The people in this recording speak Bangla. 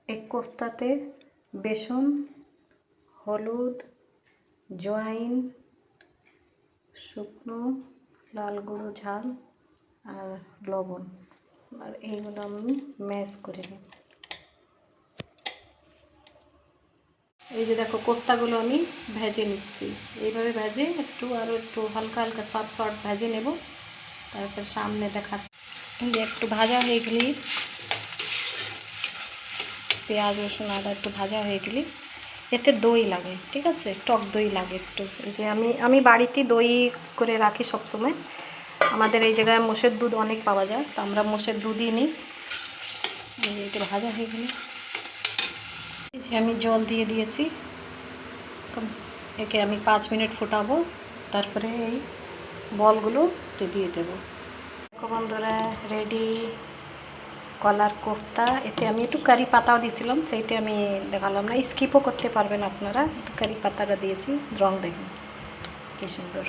এক কোফতাতে বেসন, হলুদ, জোয়াইন, শুকনো লাল গুঁড়ো ঝাল আর লবণ, আর এইগুলো আমি ম্যাশ করে নিই। এই যে দেখো কোফতাগুলো আমি ভেজে নিচ্ছি, এইভাবে ভেজে আরও একটু হালকা হালকা সফট ভেজে নেব। তারপর সামনে দেখা এই যে একটু ভাজা হয়ে গেলে, পেঁয়াজ রসুন আদা একটু ভাজা হয়ে গেলে এতে দই লাগে, ঠিক আছে, টক দই লাগে একটু। এই যে আমি বাড়িতেই দই করে রাখি সবসময়। আমাদের এই জায়গায় মোষের দুধ অনেক পাওয়া যায়, তো আমরা মোষের দুধই নিই। একটু ভাজা হয়ে গেলে এই যে আমি জল দিয়ে দিয়েছি, একে আমি 5 মিনিট ফোটাবো, তারপরে এই বলগুলো দিয়ে দেবো। বন্ধুরা, রেডি কলার কোফতা। এতে আমি একটু কারি পাতাও দিয়েছিলাম, সেইটা আমি দেখালাম না, স্কিপও করতে পারবেন আপনারা। কারি পাতাটা দিয়েছি, রং দেখুন কি সুন্দর।